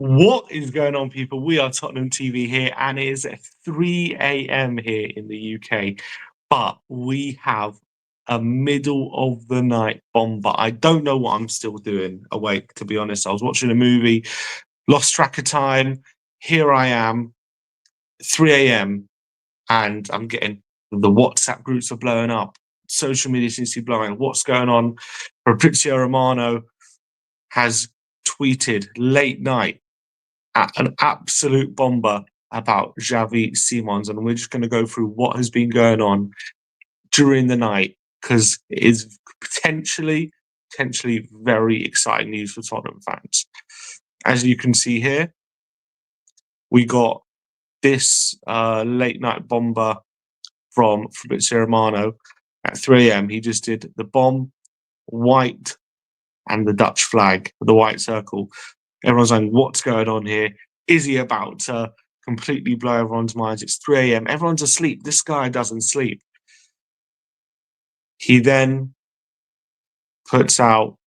What is going on, people? We are Tottenham TV here, and it is 3 a.m. here in the UK. But we have a middle of the night bomber. I don't know what I'm still doing awake, to be honest. I was watching a movie, lost track of time. Here I am, 3 a.m., and I'm getting the WhatsApp groups are blowing up. Social media seems to be blowing. What's going on? Fabrizio Romano has tweeted late night an absolute bomber about Xavi Simons, and we're just going to go through what has been going on during the night because it is potentially very exciting news for Tottenham fans. As you can see here, we got this late night bomber from Fabrizio Romano at 3 a.m. He just did the bomb, white, and the Dutch flag, the white circle. Everyone's saying, what's going on here? Is he about to completely blow everyone's minds? It's 3 a.m. Everyone's asleep. This guy doesn't sleep. He then puts out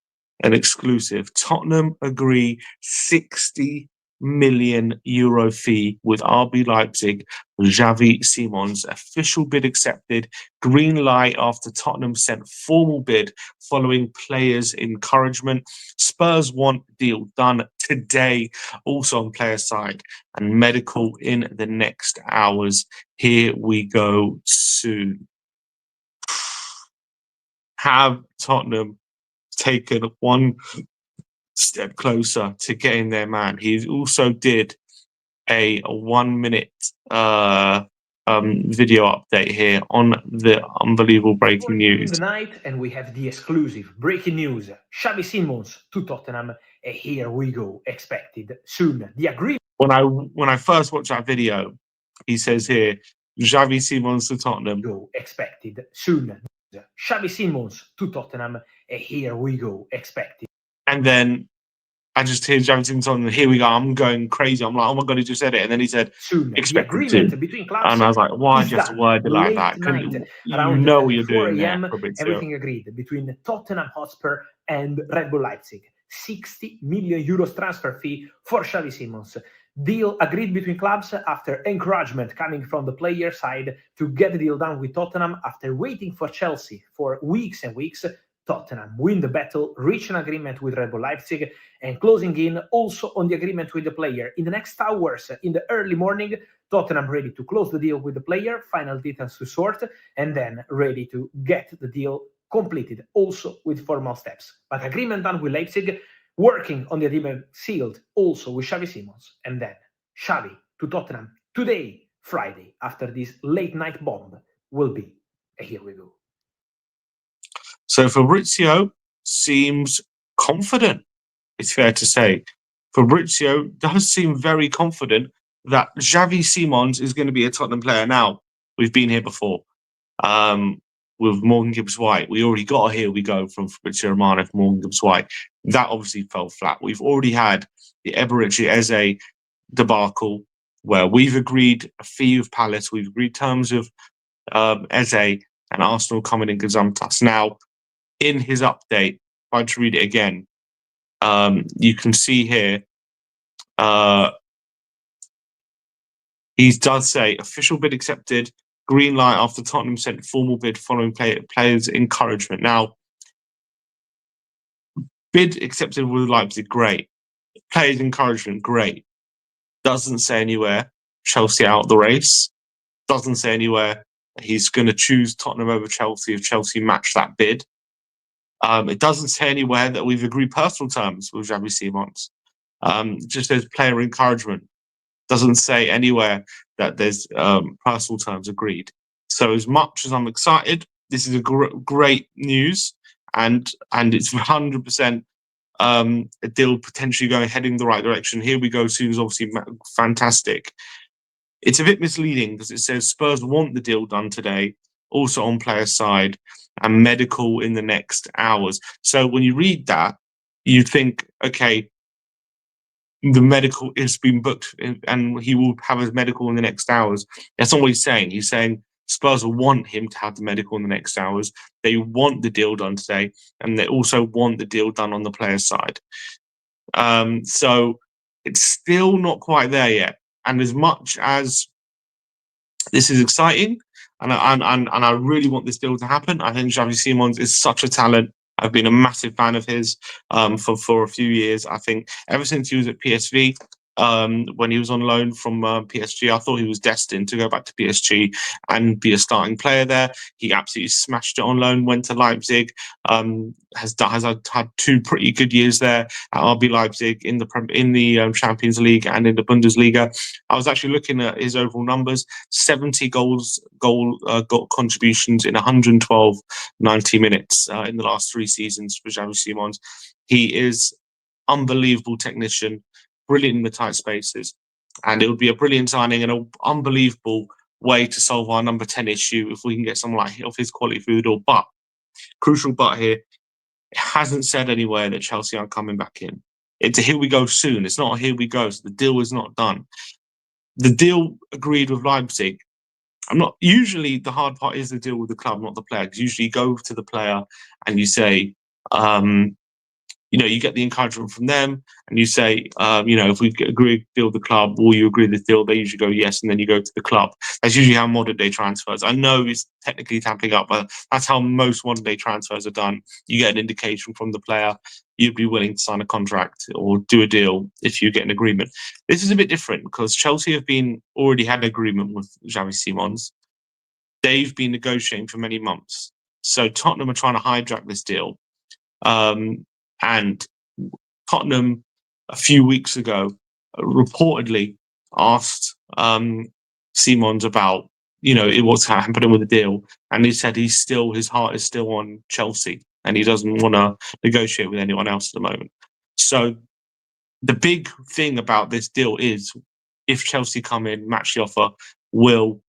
an exclusive. Tottenham agree 60 million euro fee with RB Leipzig for Xavi Simons. Official bid accepted. Green light after Tottenham sent formal bid following players' encouragement. Spurs want deal done today, also on player side, and medical in the next hours. Here we go soon. Have Tottenham taken one step closer to getting their man? He also did a 1 minute video update here on the unbelievable breaking news. In the night, and we have the exclusive breaking news: Xavi Simons to Tottenham. Here we go, expected soon. The agreement. When I first watched that video, he says here, Xavi Simons to Tottenham. Go, expected soon. Xavi Simons to Tottenham. Here we go, expected. And then I just hear Xavi Simons on, here we go. I'm going crazy. I'm like, oh my God, he just said it. And then he said, soon. Expected the agreement to. between clubs. And I was like, why just word it like that? Around You know what you're 4 doing a.m. there, Fabrizio. Everything agreed between Tottenham Hotspur and Red Bull Leipzig. 60 million euros transfer fee for Xavi Simons. Deal agreed between clubs after encouragement coming from the player side to get the deal done with Tottenham after waiting for Chelsea for weeks and weeks. Tottenham win the battle, reach an agreement with Red Bull Leipzig, and closing in also on the agreement with the player. In the next hours, in the early morning, Tottenham ready to close the deal with the player, final details to sort, and then ready to get the deal completed, also with formal steps. But agreement done with Leipzig, working on the agreement sealed also with Xavi Simons, and then Xavi to Tottenham today, Friday, after this late night bomb, will be a here we go. So Fabrizio seems confident, it's fair to say. Fabrizio does seem very confident that Xavi Simons is going to be a Tottenham player. Now, we've been here before with Morgan Gibbs-White. We already got a here we go from Fabrizio Romano for Morgan Gibbs-White. That obviously fell flat. We've already had the Eberechi Eze debacle where we've agreed a fee with Palace. We've agreed terms of Eze and Arsenal coming in Gazumtas. Now, in his update, if I to read it again, you can see here, he does say, official bid accepted, green light after Tottenham sent formal bid following players' encouragement. Now, bid accepted with Leipzig, great. Players' encouragement, great. Doesn't say anywhere Chelsea out of the race. Doesn't say anywhere he's going to choose Tottenham over Chelsea if Chelsea match that bid. It doesn't say anywhere that we've agreed personal terms with Xavi Simons. Just says player encouragement. Doesn't say anywhere that there's personal terms agreed. So as much as I'm excited, this is a great news, and it's 100% a deal potentially heading the right direction. Here we go soon is obviously fantastic. It's a bit misleading because it says Spurs want the deal done today, also on player side, and medical in the next hours. So when you read that, you think, okay, the medical is being booked and he will have his medical in the next hours. That's not what he's saying. He's saying Spurs want him to have the medical in the next hours. They want the deal done today, and they also want the deal done on the player side. So It's still not quite there yet. And as much as this is exciting, and I really want this deal to happen, I think Xavi Simons is such a talent. I've been a massive fan of his for a few years. I think ever since he was at PSV, when he was on loan from PSG, I thought he was destined to go back to PSG and be a starting player there. He absolutely smashed it on loan, went to Leipzig, has had 2 pretty good years there at RB Leipzig in the Champions League and in the Bundesliga. I was actually looking at his overall numbers: 70 goal contributions in 112 90 minutes in the last 3 seasons for Xavi Simons. He is unbelievable technician, brilliant in the tight spaces, and it would be a brilliant signing and an unbelievable way to solve our number 10 issue if we can get someone like of his quality through the door. But crucial but here, it hasn't said anywhere that Chelsea aren't coming back in. It's a here we go soon. It's not a here we go. So the deal is not done. The deal agreed with Leipzig. Usually the hard part is the deal with the club, not the player. Because usually you go to the player and you say, you get the encouragement from them, and you say, if we agree to deal with the club, will you agree to this deal? They usually go yes, and then you go to the club. That's usually how modern day transfers. I know it's technically tamping up, but that's how most modern day transfers are done. You get an indication from the player, you'd be willing to sign a contract or do a deal if you get an agreement. This is a bit different because Chelsea have already had an agreement with Xavi Simons. They've been negotiating for many months. So Tottenham are trying to hijack this deal. And Tottenham, a few weeks ago, reportedly asked Simons about, what's happening with the deal. And he said his heart is still on Chelsea and he doesn't want to negotiate with anyone else at the moment. So the big thing about this deal is if Chelsea come in, match the offer, will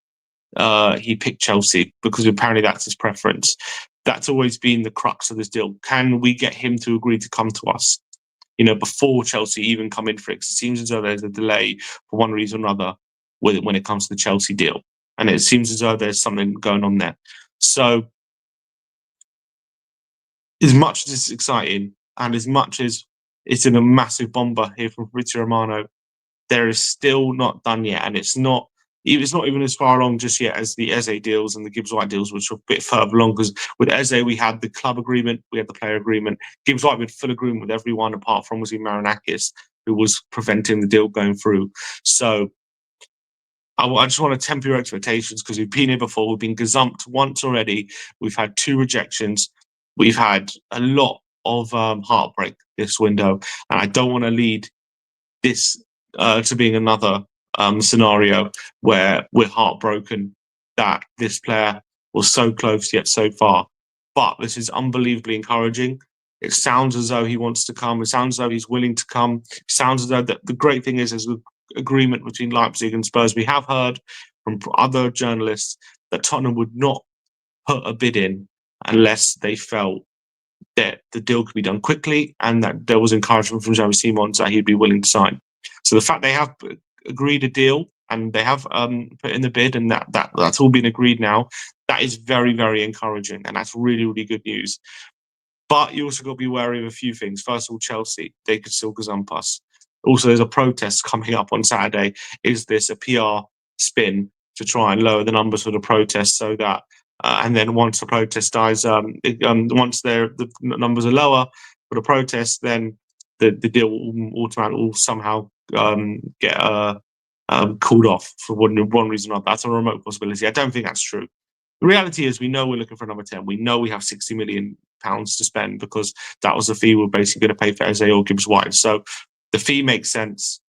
he pick Chelsea? Because apparently that's his preference. That's always been the crux of this deal. Can we get him to agree to come to us, before Chelsea even come in for it? It seems as though there's a delay for one reason or another when it comes to the Chelsea deal. And it seems as though there's something going on there. So as much as it's exciting and as much as it's in a massive bomber here from Fabrizio Romano, there is still not done yet. And it's not even as far along just yet as the Eze deals and the Gibbs-White deals, which are a bit further along, because with Eze, we had the club agreement, we had the player agreement. Gibbs-White with full agreement with everyone apart from Marinakis, who was preventing the deal going through. So I just want to temper your expectations because we've been here before. We've been gazumped once already. We've had 2 rejections. We've had a lot of heartbreak this window. And I don't want to lead this to being another scenario where we're heartbroken that this player was so close yet so far. But this is unbelievably encouraging. It sounds as though he wants to come. It sounds as though he's willing to come. It sounds as though the great thing is there's an agreement between Leipzig and Spurs. We have heard from other journalists that Tottenham would not put a bid in unless they felt that the deal could be done quickly and that there was encouragement from Xavi Simons that he'd be willing to sign. So the fact they have agreed a deal and they have put in the bid and that's all been agreed now, that is very, very encouraging, and that's really, really good news. But you also got to be wary of a few things. First of all, Chelsea, they could still gazump us. Also, there's a protest coming up on Saturday. Is this a PR spin to try and lower the numbers for the protest so that and then once the protest dies, once the numbers are lower for the protest, then the deal will somehow get called off for one reason or another. That's a remote possibility. I don't think that's true. The reality is we know we're looking for number 10. We know we have £60 million to spend because that was the fee we're basically going to pay for Eze or Gibbs-White. So the fee makes sense.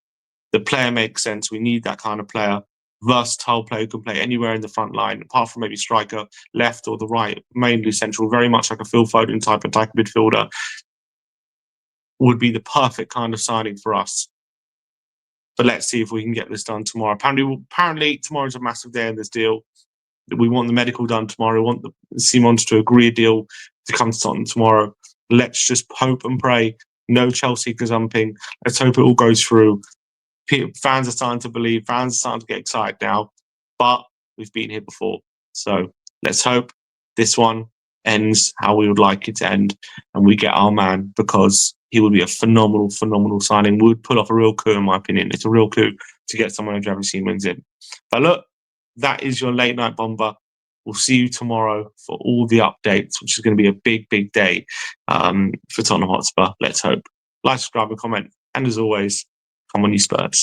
The player makes sense. We need that kind of player. Versatile player who can play anywhere in the front line, apart from maybe striker, left or the right, mainly central, very much like a Phil Foden type attacker midfielder, would be the perfect kind of signing for us. But let's see if we can get this done tomorrow. Apparently tomorrow's a massive day in this deal. We want the medical done tomorrow. We want the Simons to agree a deal to come to Tottenham tomorrow. Let's just hope and pray. No Chelsea gazumping. Let's hope it all goes through. Fans are starting to believe. Fans are starting to get excited now. But we've been here before. So let's hope this one ends how we would like it to end and we get our man, because he would be a phenomenal, phenomenal signing. Would pull off a real coup, in my opinion. It's a real coup to get someone like Xavi Simons in. But look, that is your late night bomber. We'll see you tomorrow for all the updates, which is going to be a big, big day for Tottenham Hotspur. Let's hope. Like, subscribe, and comment. And as always, come on, you Spurs.